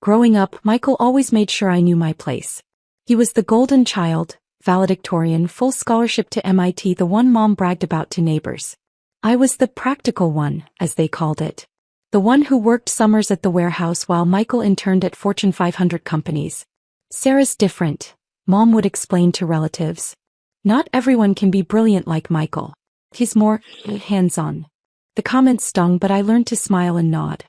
Growing up, Michael always made sure I knew my place. He was the golden child, valedictorian, full scholarship to MIT, the one mom bragged about to neighbors. I was the practical one, as they called it. The one who worked summers at the warehouse while Michael interned at Fortune 500 companies. Sarah's different, Mom would explain to relatives. Not everyone can be brilliant like Michael. He's more hands-on. The comments stung, but I learned to smile and nod.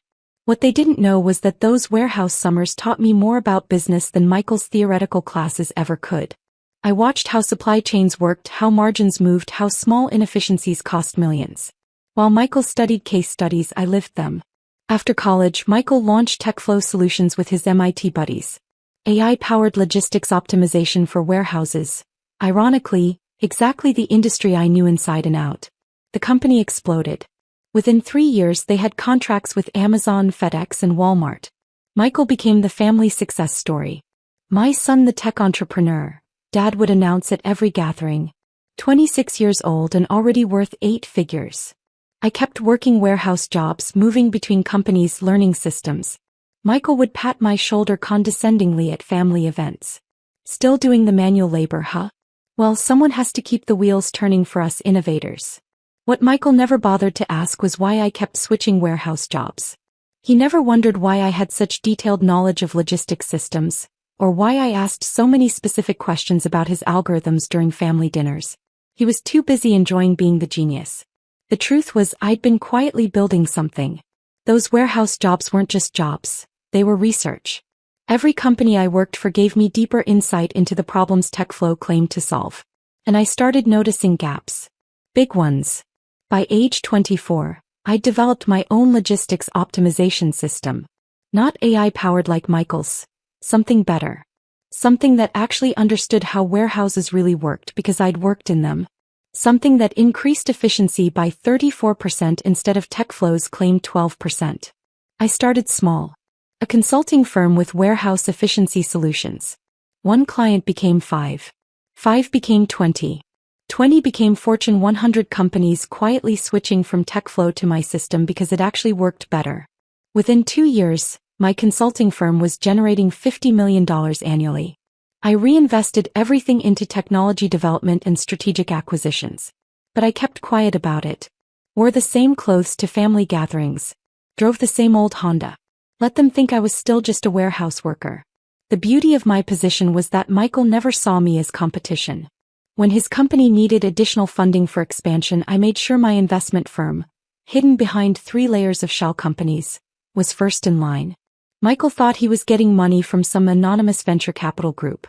What they didn't know was that those warehouse summers taught me more about business than Michael's theoretical classes ever could. I watched how supply chains worked, how margins moved, how small inefficiencies cost millions. While Michael studied case studies, I lived them. After college, Michael launched TechFlow Solutions with his MIT buddies. AI-powered logistics optimization for warehouses. Ironically, exactly the industry I knew inside and out. The company exploded. Within 3 years, they had contracts with Amazon, FedEx, and Walmart. Michael became the family success story. My son, the tech entrepreneur, Dad would announce at every gathering. 26 years old and already worth 8 figures. I kept working warehouse jobs, moving between companies, learning systems. Michael would pat my shoulder condescendingly at family events. Still doing the manual labor, huh? Well, someone has to keep the wheels turning for us innovators. What Michael never bothered to ask was why I kept switching warehouse jobs. He never wondered why I had such detailed knowledge of logistics systems, or why I asked so many specific questions about his algorithms during family dinners. He was too busy enjoying being the genius. The truth was, I'd been quietly building something. Those warehouse jobs weren't just jobs, they were research. Every company I worked for gave me deeper insight into the problems TechFlow claimed to solve. And I started noticing gaps. Big ones. By age 24, I'd developed my own logistics optimization system. Not AI-powered like Michael's. Something better. Something that actually understood how warehouses really worked because I'd worked in them. Something that increased efficiency by 34% instead of TechFlow's claimed 12%. I started small. A consulting firm with warehouse efficiency solutions. 1 client became 5. 5 became 20. 20 became Fortune 100 companies, quietly switching from TechFlow to my system because it actually worked better. Within 2 years, my consulting firm was generating $50 million annually. I reinvested everything into technology development and strategic acquisitions. But I kept quiet about it. Wore the same clothes to family gatherings. Drove the same old Honda. Let them think I was still just a warehouse worker. The beauty of my position was that Michael never saw me as competition. When his company needed additional funding for expansion, I made sure my investment firm, hidden behind 3 layers of shell companies, was first in line. Michael thought he was getting money from some anonymous venture capital group.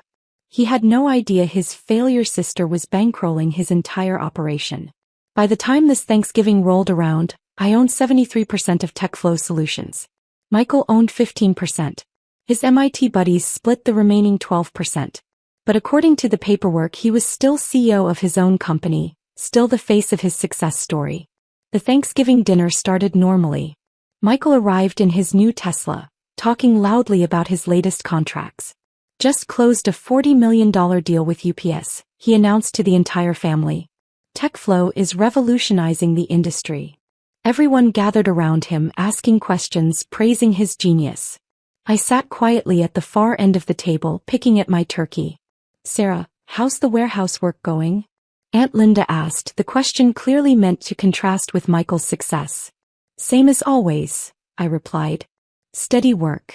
He had no idea his failure sister was bankrolling his entire operation. By the time this Thanksgiving rolled around, I owned 73% of TechFlow Solutions. Michael owned 15%. His MIT buddies split the remaining 12%. But according to the paperwork, he was still CEO of his own company, still the face of his success story. The Thanksgiving dinner started normally. Michael arrived in his new Tesla, talking loudly about his latest contracts. Just closed a $40 million deal with UPS, he announced to the entire family. TechFlow is revolutionizing the industry. Everyone gathered around him, asking questions, praising his genius. I sat quietly at the far end of the table, picking at my turkey. Sarah, how's the warehouse work going? Aunt Linda asked, the question clearly meant to contrast with Michael's success. Same as always, I replied. Steady work.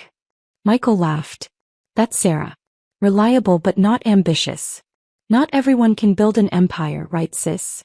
Michael laughed. That's Sarah. Reliable but not ambitious. Not everyone can build an empire, right, sis?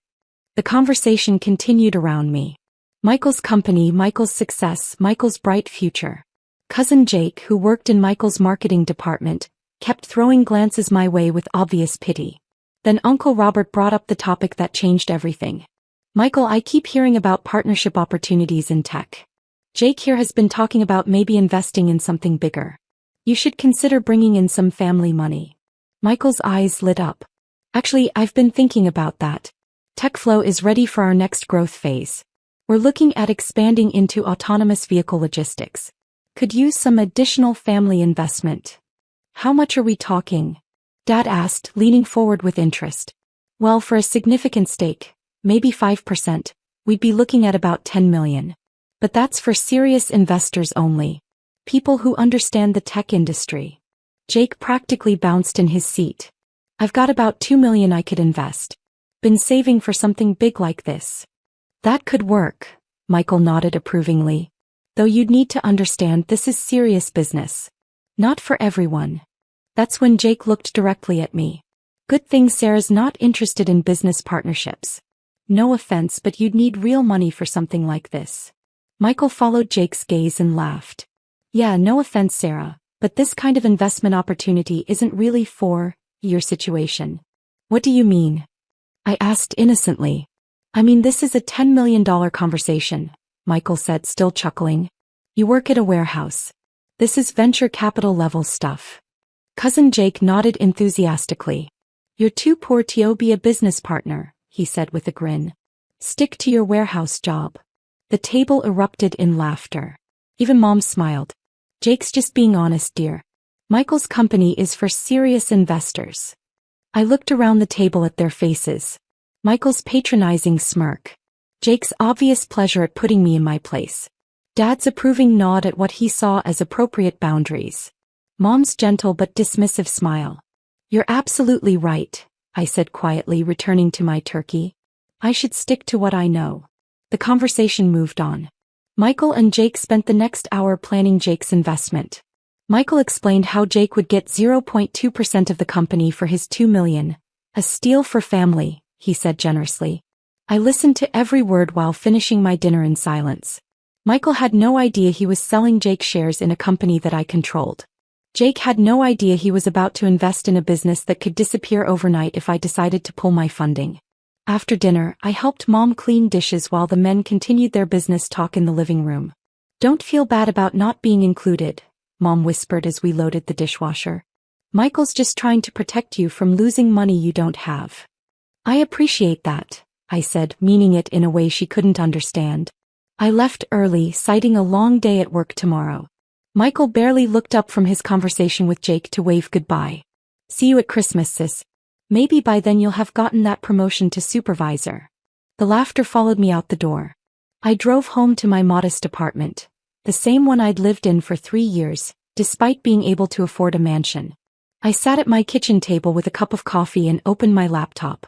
The conversation continued around me. Michael's company, Michael's success, Michael's bright future. Cousin Jake, who worked in Michael's marketing department, kept throwing glances my way with obvious pity. Then Uncle Robert brought up the topic that changed everything. Michael, I keep hearing about partnership opportunities in tech. Jake here has been talking about maybe investing in something bigger. You should consider bringing in some family money. Michael's eyes lit up. Actually, I've been thinking about that. TechFlow is ready for our next growth phase. We're looking at expanding into autonomous vehicle logistics. Could use some additional family investment. How much are we talking? Dad asked, leaning forward with interest. Well, for a significant stake, maybe 5%, we'd be looking at about $10 million. But that's for serious investors only. People who understand the tech industry. Jake practically bounced in his seat. I've got about 2 million I could invest. Been saving for something big like this. That could work, Michael nodded approvingly. Though you'd need to understand this is serious business. Not for everyone. That's when Jake looked directly at me. Good thing Sarah's not interested in business partnerships. No offense, but you'd need real money for something like this. Michael followed Jake's gaze and laughed. Yeah, no offense, Sarah, but this kind of investment opportunity isn't really for your situation. What do you mean? I asked innocently. I mean, this is a $10 million conversation, Michael said, still chuckling. You work at a warehouse. This is venture capital level stuff. Cousin Jake nodded enthusiastically. You're too poor to be a business partner, he said with a grin. Stick to your warehouse job. The table erupted in laughter. Even Mom smiled. Jake's just being honest, dear. Michael's company is for serious investors. I looked around the table at their faces. Michael's patronizing smirk. Jake's obvious pleasure at putting me in my place. Dad's approving nod at what he saw as appropriate boundaries. Mom's gentle but dismissive smile. You're absolutely right, I said quietly, returning to my turkey. I should stick to what I know. The conversation moved on. Michael and Jake spent the next hour planning Jake's investment. Michael explained how Jake would get 0.2% of the company for his $2 million. A steal for family, he said generously. I listened to every word while finishing my dinner in silence. Michael had no idea he was selling Jake shares in a company that I controlled. Jake had no idea he was about to invest in a business that could disappear overnight if I decided to pull my funding. After dinner, I helped Mom clean dishes while the men continued their business talk in the living room. Don't feel bad about not being included, Mom whispered as we loaded the dishwasher. Michael's just trying to protect you from losing money you don't have. I appreciate that, I said, meaning it in a way she couldn't understand. I left early, citing a long day at work tomorrow. Michael barely looked up from his conversation with Jake to wave goodbye. See you at Christmas, sis. Maybe by then you'll have gotten that promotion to supervisor. The laughter followed me out the door. I drove home to my modest apartment, the same one I'd lived in for 3 years, despite being able to afford a mansion. I sat at my kitchen table with a cup of coffee and opened my laptop.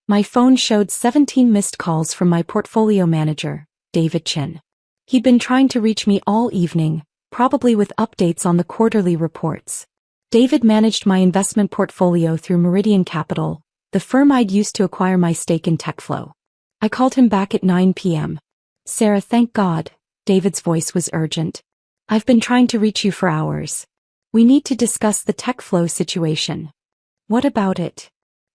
My phone showed 17 missed calls from my portfolio manager, David Chin. He'd been trying to reach me all evening, probably with updates on the quarterly reports. David managed my investment portfolio through Meridian Capital, the firm I'd used to acquire my stake in TechFlow. I called him back at 9 p.m. Sarah, thank God, David's voice was urgent. I've been trying to reach you for hours. We need to discuss the TechFlow situation. What about it?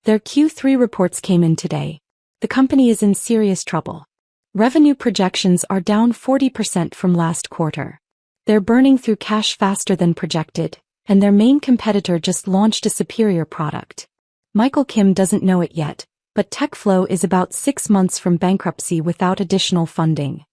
Their Q3 reports came in today. The company is in serious trouble. Revenue projections are down 40% from last quarter. They're burning through cash faster than projected, and their main competitor just launched a superior product. Michael Kim doesn't know it yet, but TechFlow is about 6 months from bankruptcy without additional funding.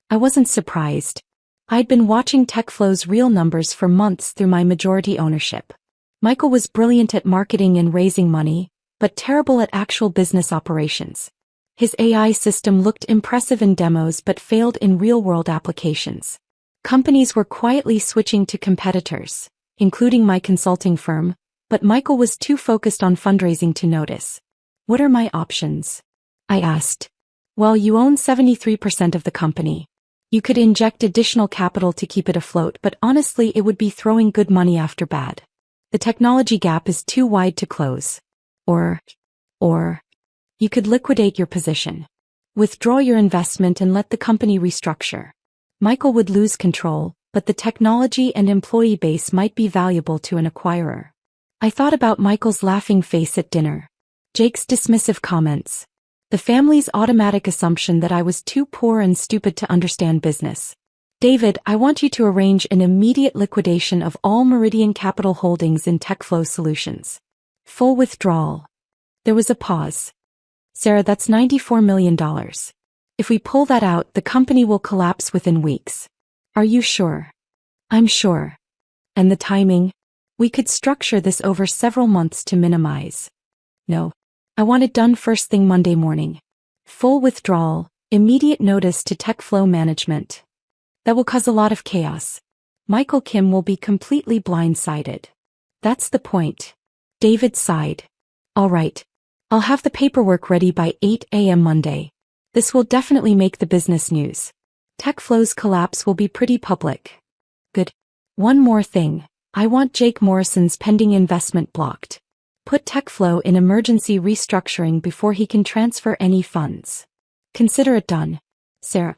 I wasn't surprised. I'd been watching TechFlow's real numbers for months through my majority ownership. Michael was brilliant at marketing and raising money, but terrible at actual business operations. His AI system looked impressive in demos but failed in real-world applications. Companies were quietly switching to competitors, including my consulting firm, but Michael was too focused on fundraising to notice. What are my options? I asked. Well, you own 73% of the company. You could inject additional capital to keep it afloat, but honestly it would be throwing good money after bad. The technology gap is too wide to close. Or, you could liquidate your position. Withdraw your investment and let the company restructure. Michael would lose control, but the technology and employee base might be valuable to an acquirer. I thought about Michael's laughing face at dinner. Jake's dismissive comments. The family's automatic assumption that I was too poor and stupid to understand business. David, I want you to arrange an immediate liquidation of all Meridian Capital holdings in TechFlow Solutions. Full withdrawal. There was a pause. Sarah, that's $94 million. If we pull that out, the company will collapse within weeks. Are you sure? I'm sure. And the timing? We could structure this over several months to minimize. No. I want it done first thing Monday morning. Full withdrawal, immediate notice to TechFlow management. That will cause a lot of chaos. Michael Kim will be completely blindsided. That's the point. David sighed. All right. I'll have the paperwork ready by 8 a.m. Monday. This will definitely make the business news. TechFlow's collapse will be pretty public. Good. One more thing. I want Jake Morrison's pending investment blocked. Put TechFlow in emergency restructuring before he can transfer any funds. Consider it done. Sarah,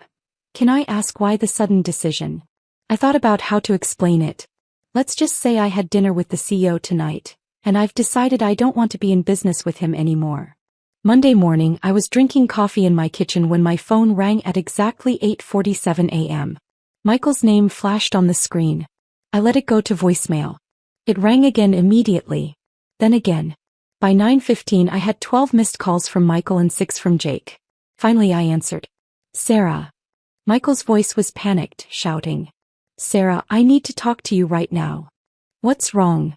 can I ask why the sudden decision? I thought about how to explain it. Let's just say I had dinner with the CEO tonight, and I've decided I don't want to be in business with him anymore. Monday morning, I was drinking coffee in my kitchen when my phone rang at exactly 8:47 a.m. Michael's name flashed on the screen. I let it go to voicemail. It rang again immediately. Then again. By 9:15 I had 12 missed calls from Michael and 6 from Jake. Finally I answered. Sarah. Michael's voice was panicked, shouting. Sarah, I need to talk to you right now. What's wrong?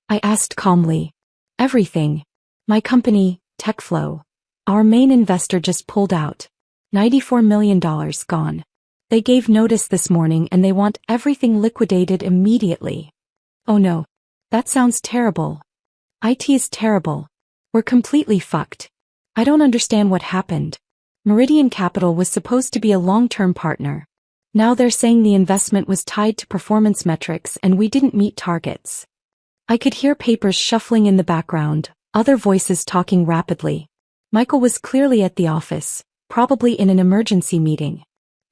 I asked calmly. Everything. My company, TechFlow. Our main investor just pulled out. $94 million gone. They gave notice this morning and they want everything liquidated immediately. Oh no. That sounds terrible. IT is terrible. We're completely fucked. I don't understand what happened. Meridian Capital was supposed to be a long-term partner. Now they're saying the investment was tied to performance metrics and we didn't meet targets. I could hear papers shuffling in the background, other voices talking rapidly. Michael was clearly at the office, probably in an emergency meeting.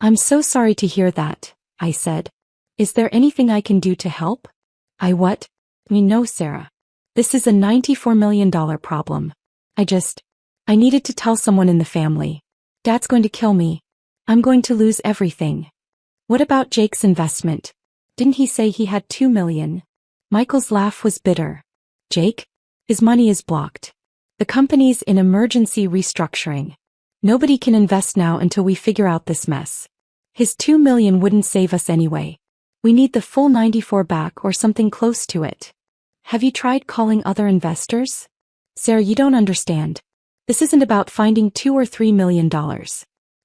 I'm so sorry to hear that, I said. Is there anything I can do to help? What? No, Sarah. This is a $94 million problem. I needed to tell someone in the family. Dad's going to kill me. I'm going to lose everything. What about Jake's investment? Didn't he say he had $2 million? Michael's laugh was bitter. Jake? His money is blocked. The company's in emergency restructuring. Nobody can invest now until we figure out this mess. His $2 million wouldn't save us anyway. We need the full 94 back or something close to it. Have you tried calling other investors? Sarah, you don't understand. This isn't about finding $2 or $3 million.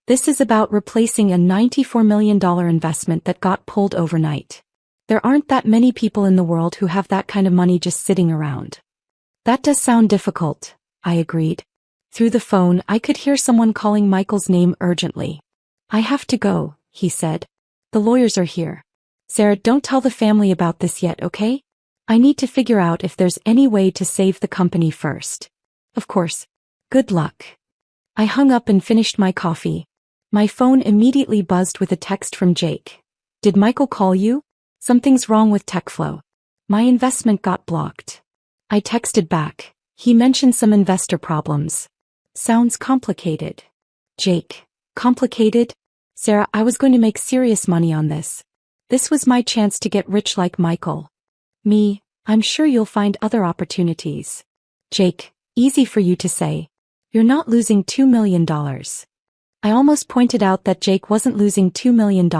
This is about replacing a $94 million investment that got pulled overnight. There aren't that many people in the world who have that kind of money just sitting around. That does sound difficult, I agreed. Through the phone, I could hear someone calling Michael's name urgently. I have to go, he said. The lawyers are here. Sarah, don't tell the family about this yet, okay? I need to figure out if there's any way to save the company first. Of course. Good luck. I hung up and finished my coffee. My phone immediately buzzed with a text from Jake. Did Michael call you? Something's wrong with TechFlow. My investment got blocked. I texted back. He mentioned some investor problems. Sounds complicated. Jake. Complicated? Sarah, I was going to make serious money on this. This was my chance to get rich like Michael. Me, I'm sure you'll find other opportunities. Jake, easy for you to say. You're not losing $2 million. I almost pointed out that Jake wasn't losing $2 million.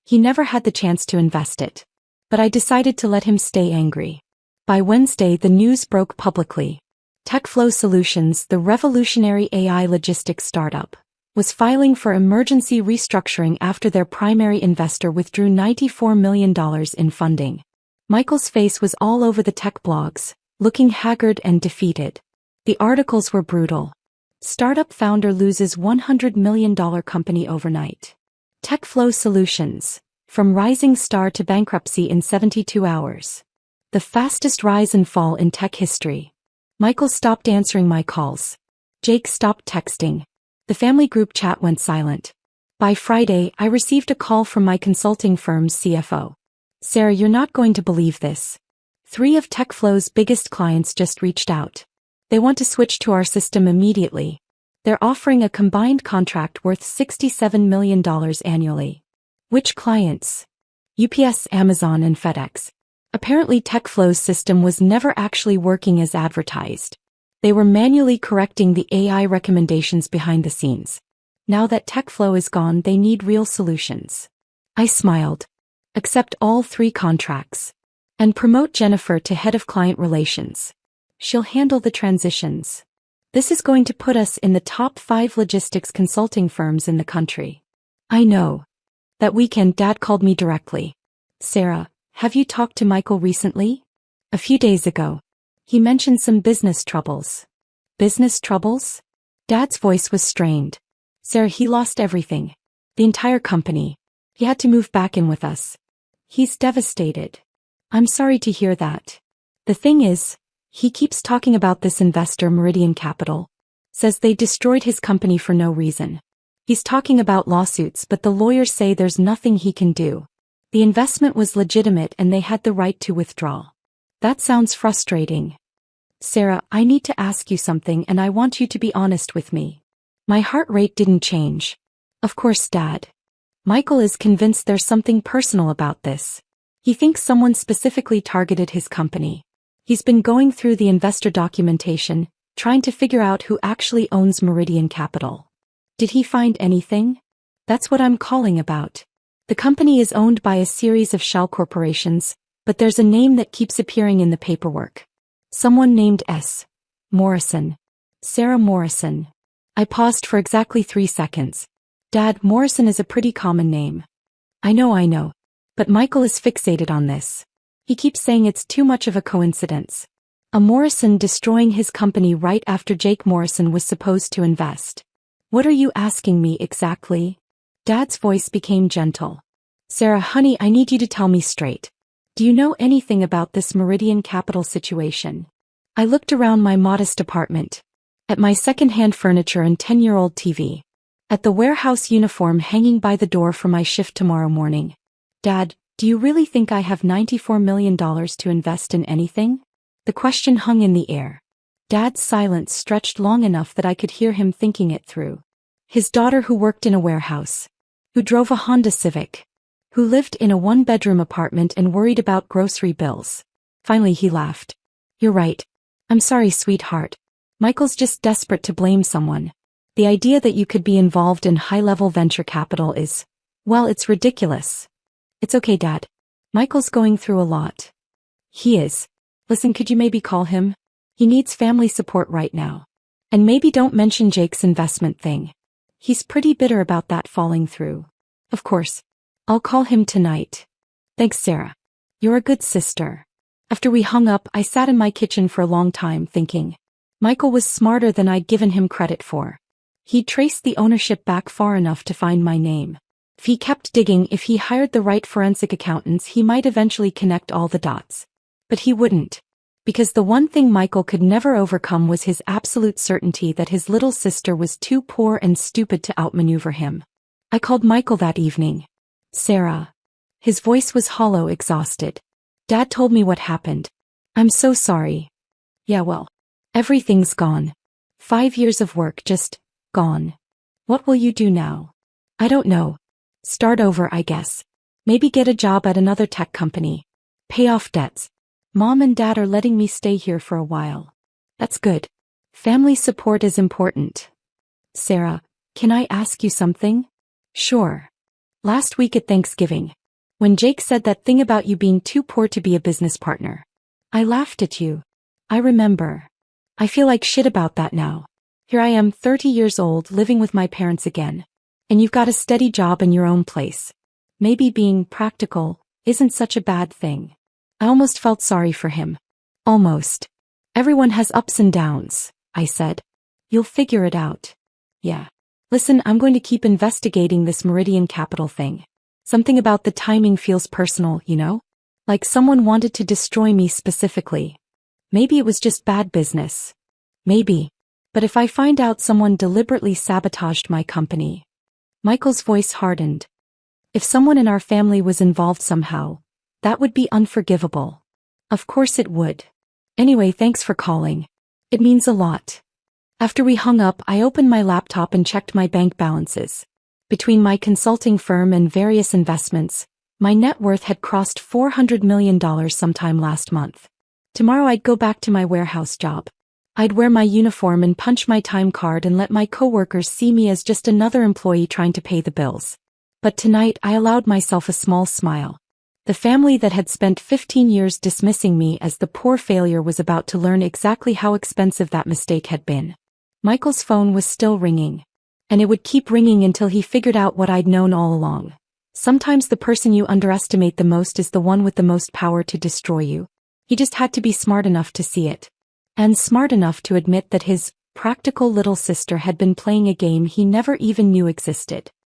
He never had the chance to invest it. But I decided to let him stay angry. By Wednesday, the news broke publicly. TechFlow Solutions, the revolutionary AI logistics startup, was filing for emergency restructuring after their primary investor withdrew $94 million in funding. Michael's face was all over the tech blogs, looking haggard and defeated. The articles were brutal. Startup founder loses $100 million company overnight. TechFlow Solutions, from rising star to bankruptcy in 72 hours. The fastest rise and fall in tech history. Michael stopped answering my calls. Jake stopped texting. The family group chat went silent. By Friday, I received a call from my consulting firm's CFO. Sarah, you're not going to believe this. 3 of TechFlow's biggest clients just reached out. They want to switch to our system immediately. They're offering a combined contract worth $67 million annually. Which clients? UPS, Amazon, and FedEx. Apparently TechFlow's system was never actually working as advertised. They were manually correcting the AI recommendations behind the scenes. Now that TechFlow is gone, they need real solutions. I smiled. Accept all 3 contracts. And promote Jennifer to head of client relations. She'll handle the transitions. This is going to put us in the top 5 logistics consulting firms in the country. I know. That weekend, Dad called me directly. Sarah, have you talked to Michael recently? A few days ago. He mentioned some business troubles. Business troubles? Dad's voice was strained. Sarah, he lost everything. The entire company. He had to move back in with us. He's devastated. I'm sorry to hear that. The thing is, he keeps talking about this investor Meridian Capital. Says they destroyed his company for no reason. He's talking about lawsuits, but the lawyers say there's nothing he can do. The investment was legitimate and they had the right to withdraw. That sounds frustrating. Sarah, I need to ask you something and I want you to be honest with me. My heart rate didn't change. Of course, Dad. Michael is convinced there's something personal about this. He thinks someone specifically targeted his company. He's been going through the investor documentation, trying to figure out who actually owns Meridian Capital. Did he find anything? That's what I'm calling about. The company is owned by a series of shell corporations, but there's a name that keeps appearing in the paperwork. Someone named S. Morrison. Sarah Morrison. I paused for exactly 3 seconds. Dad, Morrison is a pretty common name. I know. But Michael is fixated on this. He keeps saying it's too much of a coincidence. A Morrison destroying his company right after Jake Morrison was supposed to invest. What are you asking me exactly? Dad's voice became gentle. Sarah, honey, I need you to tell me straight. Do you know anything about this Meridian Capital situation? I looked around my modest apartment. At my second-hand furniture and 10-year-old TV. At the warehouse uniform hanging by the door for my shift tomorrow morning. Dad, do you really think I have $94 million to invest in anything? The question hung in the air. Dad's silence stretched long enough that I could hear him thinking it through. His daughter who worked in a warehouse. Who drove a Honda Civic. Who lived in a one-bedroom apartment and worried about grocery bills. Finally he laughed. You're right. I'm sorry, sweetheart. Michael's just desperate to blame someone. The idea that you could be involved in high-level venture capital is, well, it's ridiculous. It's okay, Dad. Michael's going through a lot. He is. Listen, could you maybe call him? He needs family support right now. And maybe don't mention Jake's investment thing. He's pretty bitter about that falling through. Of course. I'll call him tonight. Thanks, Sarah. You're a good sister. After we hung up, I sat in my kitchen for a long time thinking. Michael was smarter than I'd given him credit for. He'd traced the ownership back far enough to find my name. If he kept digging, if he hired the right forensic accountants, he might eventually connect all the dots. But he wouldn't. Because the one thing Michael could never overcome was his absolute certainty that his little sister was too poor and stupid to outmaneuver him. I called Michael that evening. Sarah. His voice was hollow, exhausted. Dad told me what happened. I'm so sorry. Yeah, well. Everything's gone. 5 years of work just gone. What will you do now? I don't know. Start over, I guess. Maybe get a job at another tech company. Pay off debts. Mom and Dad are letting me stay here for a while. That's good. Family support is important. Sarah, can I ask you something? Sure. Last week at Thanksgiving, when Jake said that thing about you being too poor to be a business partner, I laughed at you. I remember. I feel like shit about that now. Here I am, 30 years old, living with my parents again. And you've got a steady job in your own place. Maybe being practical isn't such a bad thing. I almost felt sorry for him. Almost. Everyone has ups and downs, I said. You'll figure it out. Yeah. Listen, I'm going to keep investigating this Meridian Capital thing. Something about the timing feels personal, you know? Like someone wanted to destroy me specifically. Maybe it was just bad business. Maybe. But if I find out someone deliberately sabotaged my company. Michael's voice hardened. If someone in our family was involved somehow, that would be unforgivable. Of course it would. Anyway, thanks for calling. It means a lot. After we hung up, I opened my laptop and checked my bank balances. Between my consulting firm and various investments, my net worth had crossed $400 million sometime last month. Tomorrow I'd go back to my warehouse job. I'd wear my uniform and punch my time card and let my coworkers see me as just another employee trying to pay the bills. But tonight I allowed myself a small smile. The family that had spent 15 years dismissing me as the poor failure was about to learn exactly how expensive that mistake had been. Michael's phone was still ringing. And it would keep ringing until he figured out what I'd known all along. Sometimes the person you underestimate the most is the one with the most power to destroy you. He just had to be smart enough to see it. And smart enough to admit that his practical little sister had been playing a game he never even knew existed.